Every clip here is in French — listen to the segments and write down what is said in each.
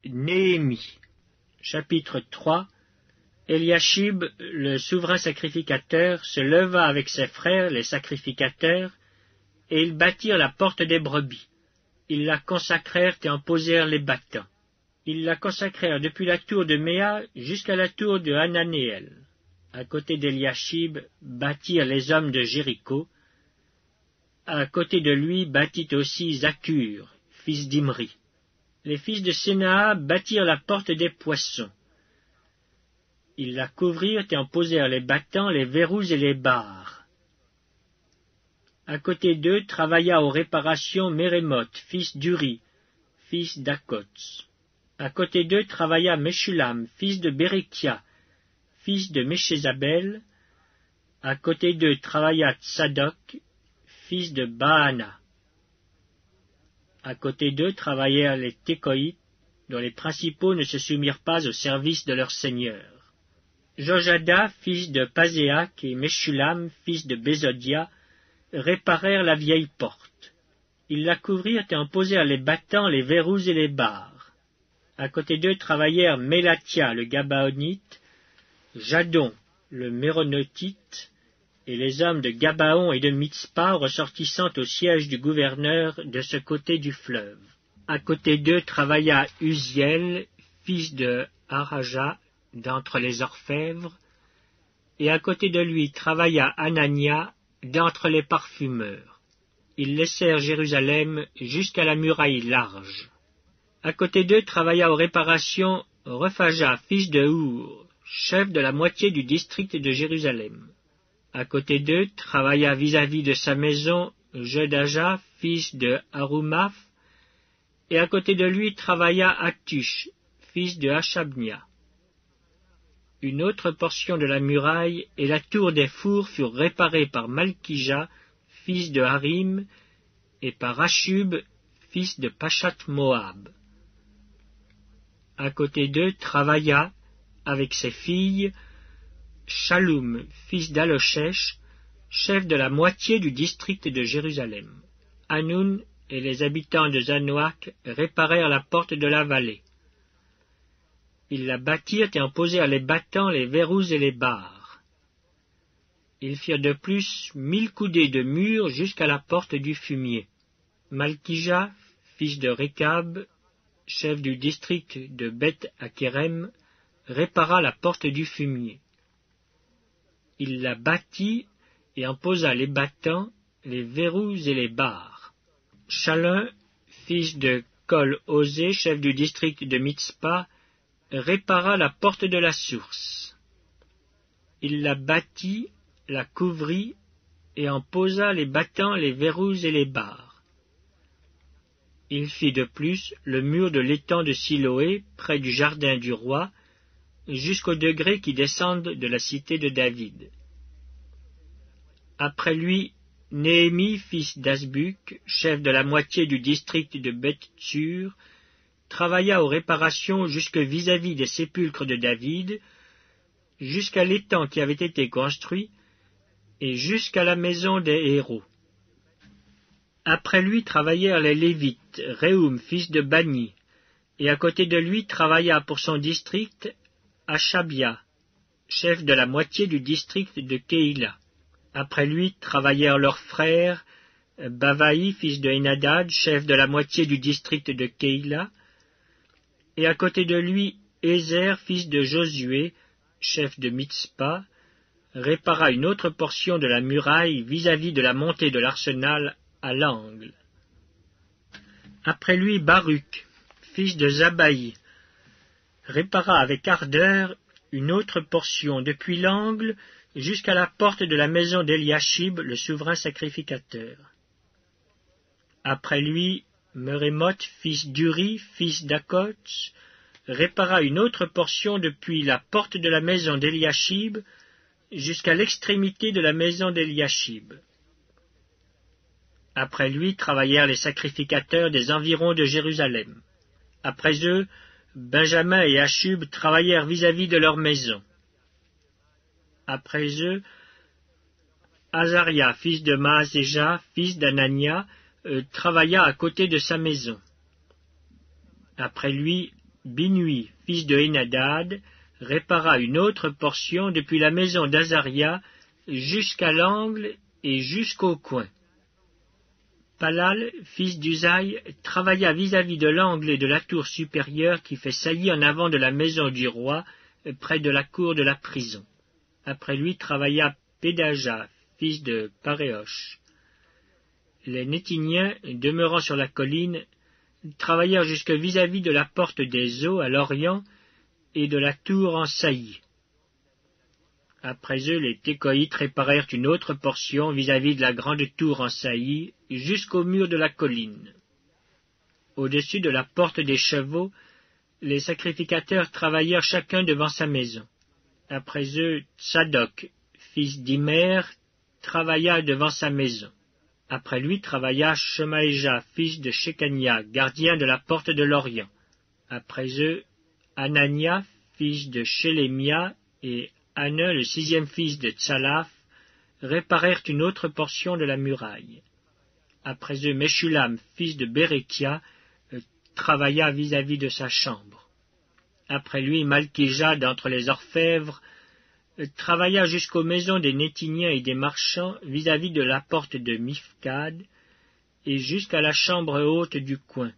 Néhémie, chapitre 3. Eliashib, le souverain sacrificateur, se leva avec ses frères, les sacrificateurs, et ils bâtirent la porte des brebis. Ils la consacrèrent et en posèrent les battants. Ils la consacrèrent depuis la tour de Méa jusqu'à la tour de Hananéel. À côté d'Eliashib bâtirent les hommes de Jéricho. À côté de lui bâtit aussi Zaccur, fils d'Imri. Les fils de Sénaa bâtirent la porte des poissons. Ils la couvrirent et en posèrent les battants, les verrous et les barres. À côté d'eux travailla aux réparations Mérémoth, fils d'Uri, fils d'Akots. À côté d'eux travailla Meshulam, fils de Bérékia, fils de Méchézabel. À côté d'eux travailla Tsadok, fils de Baana. À côté d'eux travaillèrent les Tékoïtes, dont les principaux ne se soumirent pas au service de leur seigneur. Jojada, fils de Pazéak, et Meshulam, fils de Bézodia, réparèrent la vieille porte. Ils la couvrirent et en posèrent les battants, les verrous et les barres. À côté d'eux travaillèrent Mélatia, le Gabaonite, Jadon, le Méronotite, et les hommes de Gabaon et de Mitzpa, ressortissant au siège du gouverneur de ce côté du fleuve. À côté d'eux travailla Uziel, fils de Haraja, d'entre les orfèvres, et à côté de lui travailla Anania, d'entre les parfumeurs. Ils laissèrent Jérusalem jusqu'à la muraille large. À côté d'eux travailla aux réparations Rephaja, fils de Our, chef de la moitié du district de Jérusalem. À côté d'eux travailla vis-à-vis de sa maison Jedaja, fils de Harumaph, et à côté de lui travailla Atush, fils de Hashabnia. Une autre portion de la muraille et la tour des fours furent réparées par Malkija, fils de Harim, et par Ashub, fils de Pachat Moab. À côté d'eux travailla, avec ses filles, Shaloum, fils d'Aloshech, chef de la moitié du district de Jérusalem. Hanoun et les habitants de Zanoach réparèrent la porte de la vallée. Ils la bâtirent et en posèrent les battants, les verrous et les barres. Ils firent de plus 1000 coudées de mur jusqu'à la porte du fumier. Malkija, fils de Rékab, chef du district de Beth-Akerem, répara la porte du fumier. Il la bâtit et en posa les battants, les verrous et les barres. Chalun, fils de Kol-Osé, chef du district de Mitzpa, répara la porte de la source. Il la bâtit, la couvrit, et en posa les battants, les verrous et les barres. Il fit de plus le mur de l'étang de Siloé, près du jardin du roi, jusqu'aux degrés qui descendent de la cité de David. Après lui, Néhémie, fils d'Asbuk, chef de la moitié du district de Beth-Tsur, travailla aux réparations jusque vis-à-vis des sépulcres de David, jusqu'à l'étang qui avait été construit, et jusqu'à la maison des héros. Après lui travaillèrent les Lévites, Réhum, fils de Bani, et à côté de lui travailla pour son district Hashabia, chef de la moitié du district de Keïla. Après lui travaillèrent leurs frères, Bavaï, fils de Henadad, chef de la moitié du district de Keïla, et à côté de lui Ézer, fils de Josué, chef de Mitzpa, répara une autre portion de la muraille vis-à-vis de la montée de l'arsenal à l'angle. Après lui Baruch, fils de Zabaï, répara avec ardeur une autre portion depuis l'angle jusqu'à la porte de la maison d'Eliashib, le souverain sacrificateur. Après lui, Mérémoth, fils d'Uri, fils d'Akots, répara une autre portion depuis la porte de la maison d'Eliashib jusqu'à l'extrémité de la maison d'Eliashib. Après lui travaillèrent les sacrificateurs des environs de Jérusalem. Après eux, Benjamin et Ashub travaillèrent vis-à-vis de leur maison. Après eux, Azaria, fils de Maaséja, fils d'Anania, travailla à côté de sa maison. Après lui, Binui, fils de Hénadad, répara une autre portion depuis la maison d'Azaria jusqu'à l'angle et jusqu'au coin. Palal, fils d'Uzaï, travailla vis-à-vis de l'angle et de la tour supérieure qui fait saillie en avant de la maison du roi, près de la cour de la prison. Après lui travailla Pédaja, fils de Paréosh. Les Nétiniens, demeurant sur la colline, travaillèrent jusque vis-à-vis de la porte des eaux à l'orient et de la tour en saillie. Après eux, les Técoïtes réparèrent une autre portion vis-à-vis de la grande tour en saillie jusqu'au mur de la colline. Au-dessus de la porte des chevaux, les sacrificateurs travaillèrent chacun devant sa maison. Après eux, Tsadok, fils d'Imer, travailla devant sa maison. Après lui travailla Shemaéja, fils de Shekania, gardien de la porte de l'Orient. Après eux, Anania, fils de Shelemia, et Hanan, le 6e fils de Tsalaf, réparèrent une autre portion de la muraille. Après eux, Meshulam, fils de Bérékia, travailla vis-à-vis de sa chambre. Après lui, Malkija, d'entre les orfèvres, travailla jusqu'aux maisons des Nétiniens et des marchands vis-à-vis de la porte de Mifkad et jusqu'à la chambre haute du coin.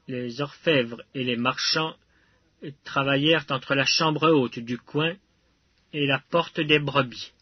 Les orfèvres et les marchands travaillèrent entre la chambre haute du coin et la porte des brebis.